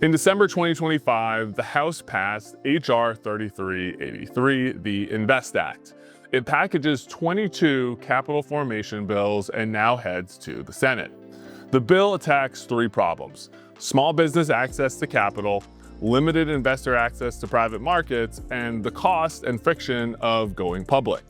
In December 2025, the House passed H.R. 3383, the INVEST Act. It packages 22 capital formation bills and now heads to the Senate. The bill attacks three problems: small business access to capital, limited investor access to private markets, and the cost and friction of going public.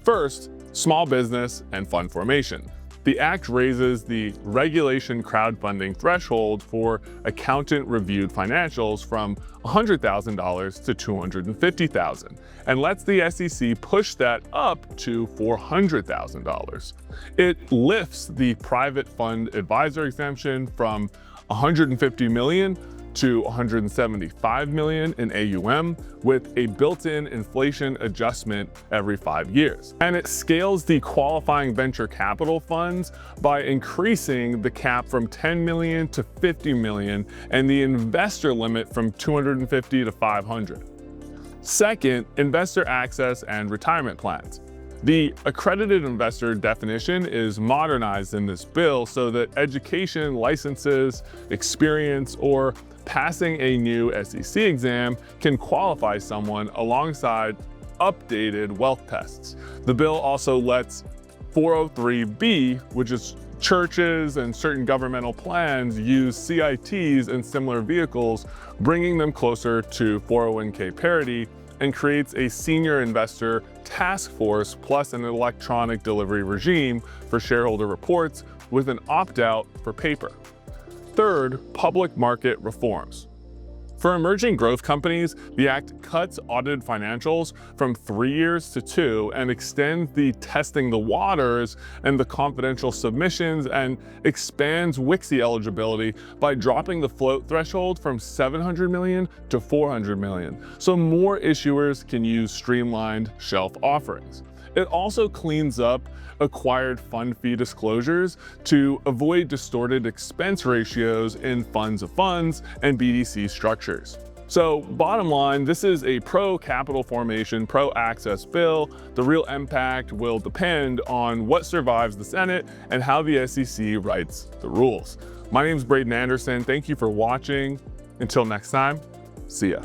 First, small business and fund formation. The act raises the regulation crowdfunding threshold for accountant-reviewed financials from $100,000 to $250,000 and lets the SEC push that up to $400,000. It lifts the private fund advisor exemption from $150 million to $175 million in AUM with a built-in inflation adjustment every 5 years. And it scales the qualifying venture capital funds by increasing the cap from 10 million to 50 million and the investor limit from 250 to 500. Second, investor access and retirement plans. The accredited investor definition is modernized in this bill so that education, licenses, experience, or passing a new SEC exam can qualify someone alongside updated wealth tests. The bill also lets 403(b), which is churches and certain governmental plans, use CITs and similar vehicles, bringing them closer to 401k parity, and creates a senior investor task force plus an electronic delivery regime for shareholder reports with an opt-out for paper. Third, public market reforms. For emerging growth companies, the act cuts audited financials from 3 years to 2 and extends the testing the waters and the confidential submissions and expands WICSI eligibility by dropping the float threshold from 700 million to 400 million, so more issuers can use streamlined shelf offerings. It also cleans up acquired fund fee disclosures to avoid distorted expense ratios in funds of funds and BDC structures. So bottom line, this is a pro-capital formation, pro-access bill. The real impact will depend on what survives the Senate and how the SEC writes the rules. My name is Braden Anderson. Thank you for watching. Until next time, see ya.